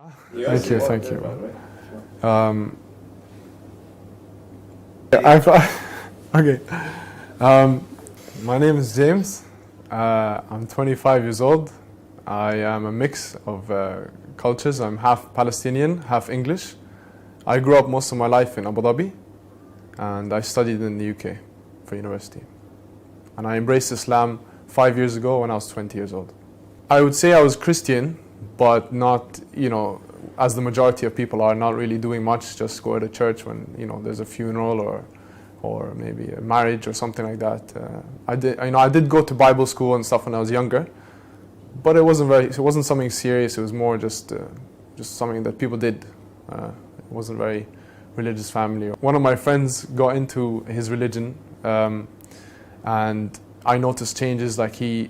Thank you, thank you. Okay. My name is James. I'm 25 years old. I am a mix of cultures. I'm half Palestinian, half English. I grew up most of my life in Abu Dhabi, and I studied in the UK for university. And I embraced Islam 5 years ago when I was 20 years old. I would say I was Christian, but not, as the majority of people are, not really doing much, just go to church when, there's a funeral or maybe a marriage or something like that. I did go to Bible school and stuff when I was younger, but it wasn't something serious. It was more just something that people did. It wasn't very religious family. One of my friends got into his religion, and I noticed changes. Like he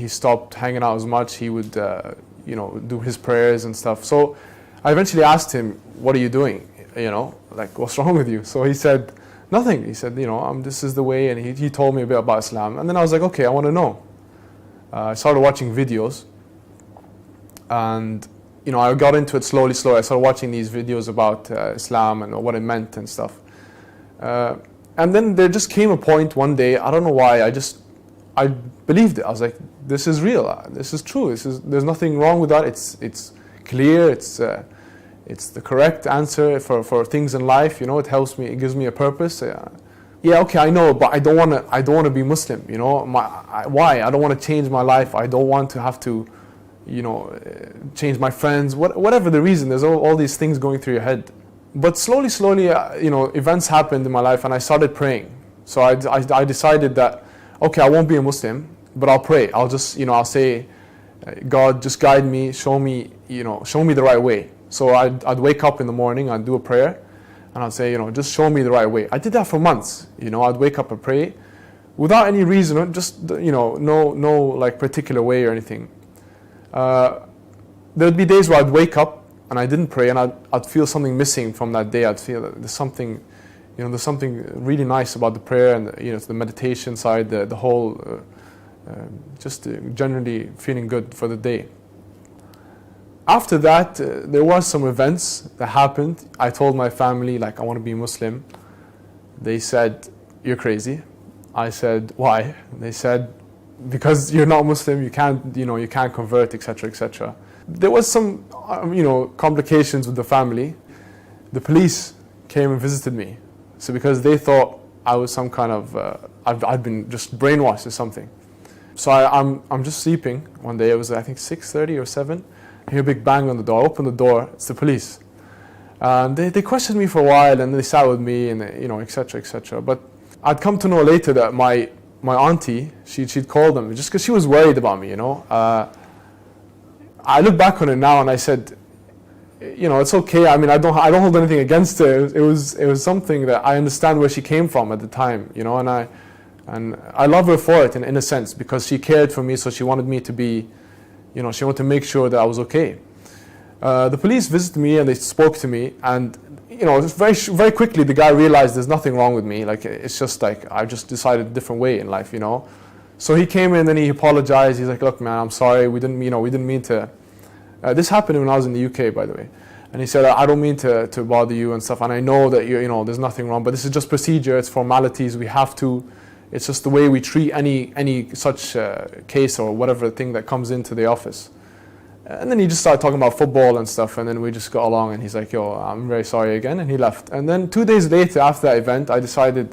stopped hanging out as much. He would do his prayers and stuff. So I eventually asked him, "What are you doing? Like what's wrong with you?" So he said, "Nothing." He said, "This is the way," and he told me a bit about Islam. And then I was like, "Okay, I want to know." I started watching videos, and I got into it slowly. I started watching these videos about Islam and what it meant and stuff. And then there just came a point one day, I don't know why, I believed it. I was like, this is real, this is true, there's nothing wrong with that, it's clear, it's the correct answer for things in life, it helps me, it gives me a purpose. Yeah, okay, I know, but I don't want to be Muslim, why? I don't want to change my life, I don't want to have to, change my friends, whatever the reason, there's all these things going through your head. But slowly, events happened in my life, and I started praying. So I decided that, okay, I won't be a Muslim, but I'll pray. I'll just, I'll say, God, just guide me, show me the right way. So I'd wake up in the morning, I'd do a prayer, and I'd say, just show me the right way. I did that for months. I'd wake up and pray without any reason, just, no like particular way or anything. There'd be days where I'd wake up and I didn't pray, and I'd feel something missing from that day. I'd feel that there's something really nice about the prayer and the meditation side, the whole, just generally feeling good for the day. After that, there was some events that happened. I told my family, like, I want to be Muslim. They said, "You're crazy." I said, "Why?" They said, "Because you're not Muslim, you can't convert, etc., etc." There was some, complications with the family. The police came and visited me. So because they thought I was some kind of, I'd been just brainwashed or something. So I'm just sleeping one day. It was, I think, 6:30 or 7. I hear a big bang on the door. I open the door. It's the police. They questioned me for a while, and they sat with me, and etc., etc. But I'd come to know later that my auntie, she'd called them just because she was worried about me. I look back on it now, and I said, it's okay. I mean, I don't hold anything against her. It was something that I understand where she came from at the time, and I love her for it in a sense, because she cared for me, so she wanted me to be, she wanted to make sure that I was okay. The police visited me and they spoke to me, and very very quickly the guy realized there's nothing wrong with me. Like, it's just like I just decided a different way in life, So he came in and he apologized. He's like, "Look, man, I'm sorry. We didn't mean to." This happened when I was in the UK, by the way. And he said, "I don't mean to bother you and stuff. And I know that there's nothing wrong, but this is just procedure. It's formalities. We have to. It's just the way we treat any such case or whatever thing that comes into the office." And then he just started talking about football and stuff. And then we just got along. And he's like, "Yo, I'm very sorry again." And he left. And then 2 days later, after that event, I decided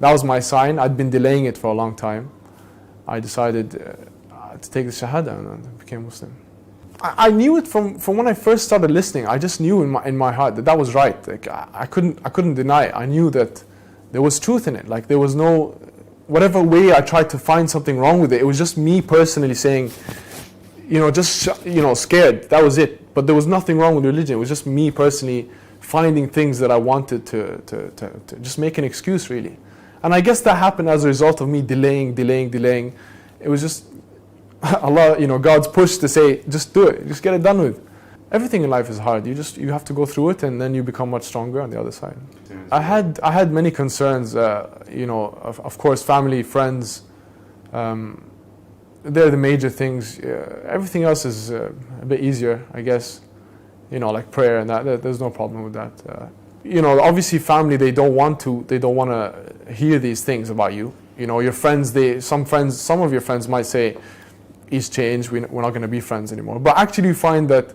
that was my sign. I'd been delaying it for a long time. I decided to take the Shahada and became Muslim. I knew it from when I first started listening. I just knew in my heart that was right. Like, I couldn't deny it. I knew that there was truth in it. Like, there was no, whatever way I tried to find something wrong with it, it was just me personally saying, scared. That was it. But there was nothing wrong with religion. It was just me personally finding things that I wanted to just make an excuse, really. And I guess that happened as a result of me delaying. It was just Allah, God's push to say, just do it, just get it done with. Everything in life is hard. You have to go through it, and then you become much stronger on the other side. I had many concerns. Of course, family, friends. They're the major things. Everything else is a bit easier, I guess. like prayer and that. There's no problem with that. Obviously family, they don't want to hear these things about you. Your friends, some of your friends might say, he's changed, we're not going to be friends anymore. But actually you find that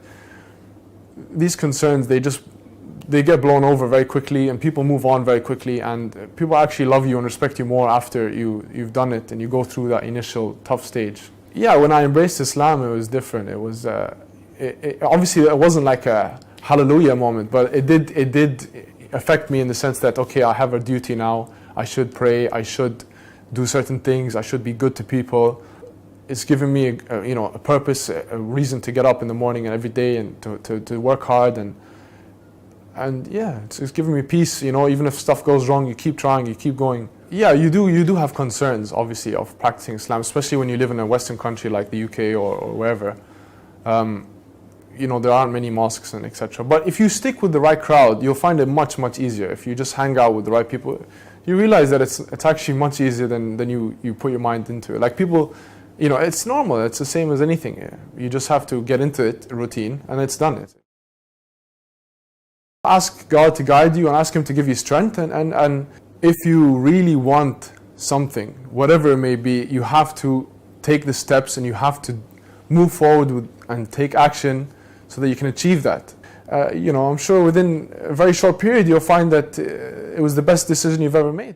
these concerns, they get blown over very quickly, and people move on very quickly, and people actually love you and respect you more after you've done it and you go through that initial tough stage. Yeah, when I embraced Islam, it was different. It was obviously it wasn't like a hallelujah moment, but it did affect me in the sense that, okay, I have a duty now. I should pray. I should do certain things. I should be good to people. It's given me a purpose, a reason to get up in the morning and every day and to work hard, and yeah, it's given me peace. Even if stuff goes wrong, you keep trying, you keep going. Yeah, you do have concerns, obviously, of practicing Islam, especially when you live in a Western country like the UK or wherever. There aren't many mosques and etc. But if you stick with the right crowd, you'll find it much, much easier. If you just hang out with the right people, you realize that it's actually much easier than you put your mind into it. Like people, it's normal. It's the same as anything. You just have to get into it, a routine, and it's done. Ask God to guide you and ask Him to give you strength. And if you really want something, whatever it may be, you have to take the steps and you have to move forward and take action so that you can achieve that. I'm sure within a very short period you'll find that it was the best decision you've ever made.